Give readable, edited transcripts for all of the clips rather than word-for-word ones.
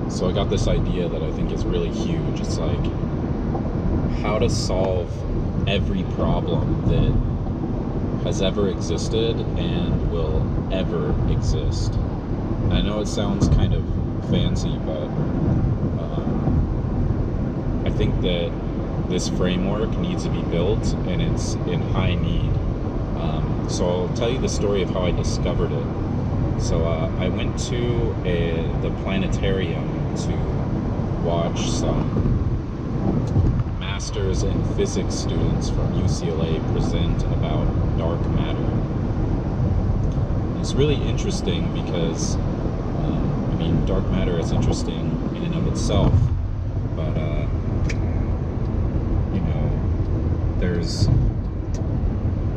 So I got this idea that I think is really huge. It's like how to solve every problem that has ever existed and will ever exist. And I know it sounds kind of fancy, but I think that this framework needs to be built, and it's in high need. So I'll tell you the story of how I discovered it. So I went to the planetarium to watch some masters in physics students from UCLA present about dark matter. It's really interesting because, dark matter is interesting in and of itself, but, there's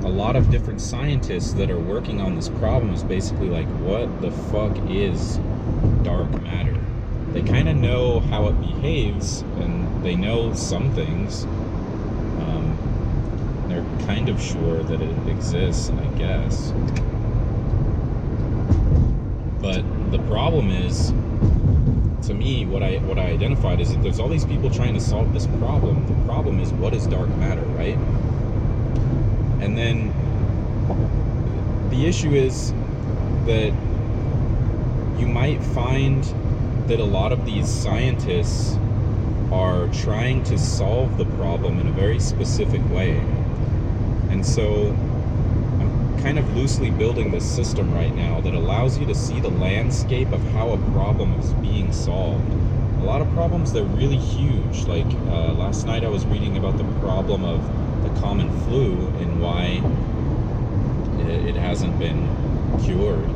a lot of different scientists that are working on this problem. Is basically like, what the fuck is dark matter? They kind of know how it behaves, and they know some things. They're kind of sure that it exists, I guess. But the problem is, to me, what I identified is that there's all these people trying to solve this problem. The problem is, what is dark matter, right? And then the issue is that you might find that a lot of these scientists are trying to solve the problem in a very specific way. And so I'm kind of loosely building this system right now that allows you to see the landscape of how a problem is being solved. A lot of problems, they're really huge. Like last night I was reading about the problem of the common flu and why it hasn't been cured,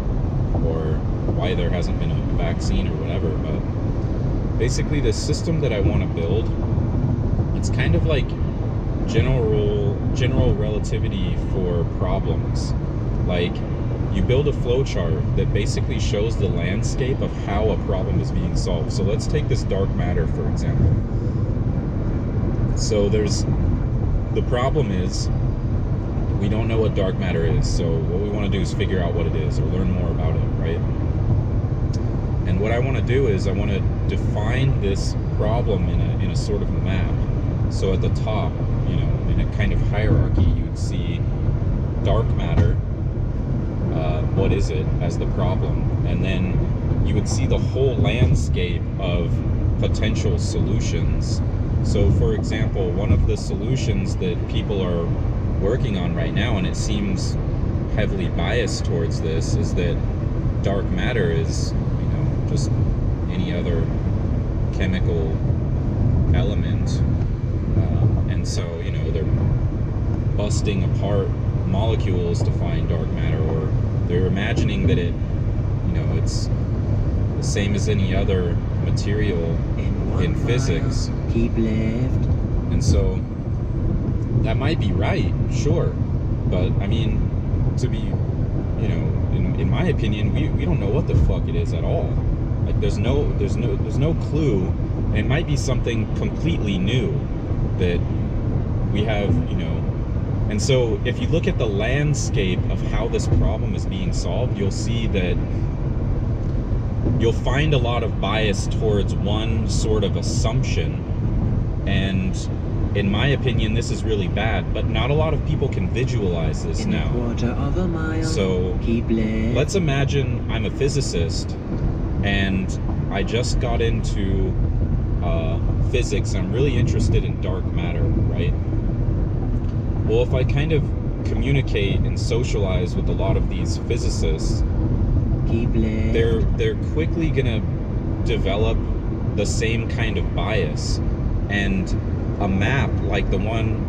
or why there hasn't been a vaccine or whatever. But basically the system that I want to build, it's kind of like general relativity for problems. Like, you build a flowchart that basically shows the landscape of how a problem is being solved. So let's take this dark matter, for example. So the problem is, we don't know what dark matter is. So what we want to do is figure out what it is, or learn more about it, right? And what I want to do is I want to define this problem in a sort of map. So at the top, in a kind of hierarchy, you'd see dark matter, what is it, as the problem, and then you would see the whole landscape of potential solutions. So for example, one of the solutions that people are working on right now, and it seems heavily biased towards this, is that dark matter is, just any other chemical element. And so, they're busting apart molecules to find dark matter, or they're imagining that it's the same as any other material in physics. Keep left. And so that might be right, sure, but to be, in my opinion, we don't know what the fuck it is at all. Like, there's no clue. And it might be something completely new that we have, and so if you look at the landscape of how this problem is being solved, you'll see that you'll find a lot of bias towards one sort of assumption. And in my opinion, this is really bad, but not a lot of people can visualize this In now. a quarter of a mile, So keep left. let's imagine I'm a physicist and I just got into physics. I'm really interested in dark matter, right? Well, if I kind of communicate and socialize with a lot of these physicists, Keep left. they're quickly gonna develop the same kind of bias. And a map like the one,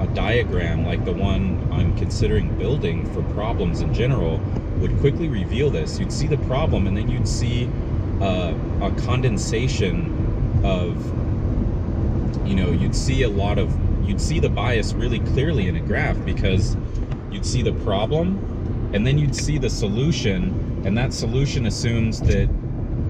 a diagram like the one I'm considering building for problems in general would quickly reveal this. You'd see the problem, and then you'd see a condensation of, you'd see the bias really clearly in a graph, because you'd see the problem and then you'd see the solution, and that solution assumes that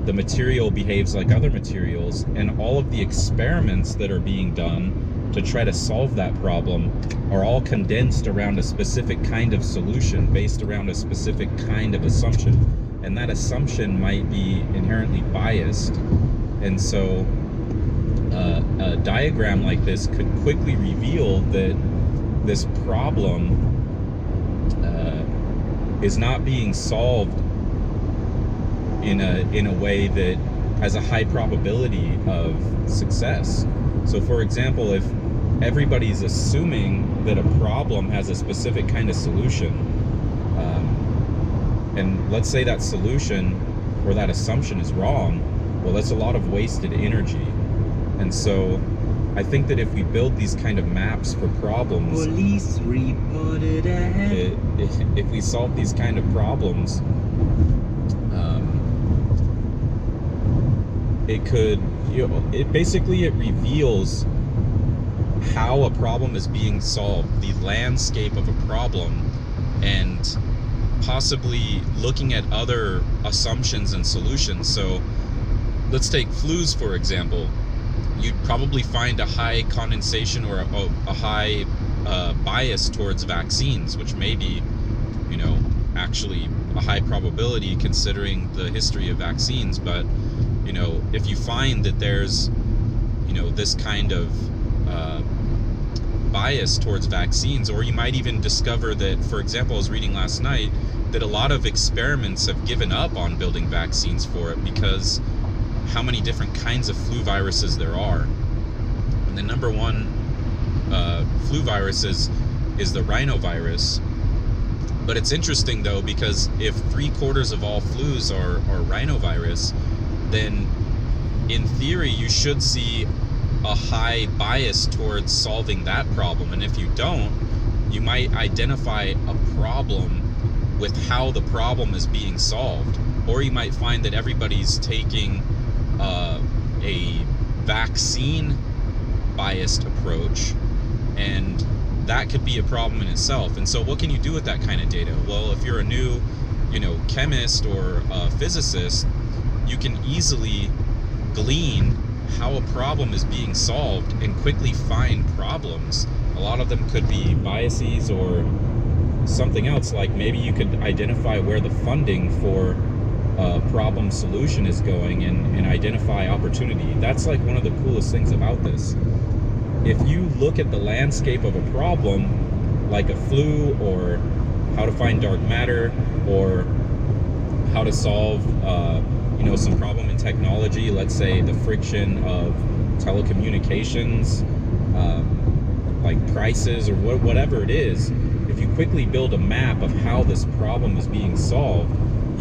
the material behaves like other materials, and all of the experiments that are being done to try to solve that problem are all condensed around a specific kind of solution based around a specific kind of assumption. And that assumption might be inherently biased, And so a diagram like this could quickly reveal that this problem is not being solved in a way that has a high probability of success. So for example, if everybody's assuming that a problem has a specific kind of solution, and let's say that solution or that assumption is wrong, well, that's a lot of wasted energy. And so I think that if we build these kind of maps for problems, Police reported ahead. if we solve these kind of problems, it could, it reveals how a problem is being solved, the landscape of a problem, and possibly looking at other assumptions and solutions. So let's take flus, for example. You'd probably find a high condensation or a high bias towards vaccines, which may be, actually a high probability considering the history of vaccines. But, if you find that there's, this kind of bias towards vaccines, or you might even discover that, for example, I was reading last night that a lot of experiments have given up on building vaccines for it because how many different kinds of flu viruses there are. And the number one flu virus is the rhinovirus. But it's interesting though, because if 3/4 of all flus are rhinovirus, then in theory you should see a high bias towards solving that problem. And if you don't, you might identify a problem with how the problem is being solved. Or you might find that everybody's taking a vaccine biased approach, and that could be a problem in itself. And so what can you do with that kind of data? Well, if you're a new chemist or a physicist, you can easily glean how a problem is being solved and quickly find problems. A lot of them could be biases or something else, like maybe you could identify where the funding for problem solution is going and identify opportunity. That's like one of the coolest things about this. If you look at the landscape of a problem, like a flu, or how to find dark matter, or how to solve some problem in technology, let's say the friction of telecommunications, like prices or whatever it is, if you quickly build a map of how this problem is being solved,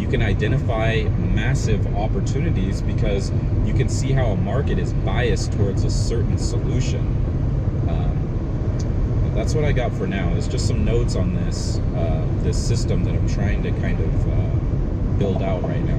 you can identify massive opportunities because you can see how a market is biased towards a certain solution. That's what I got for now. It's just some notes on this system that I'm trying to kind of build out right now.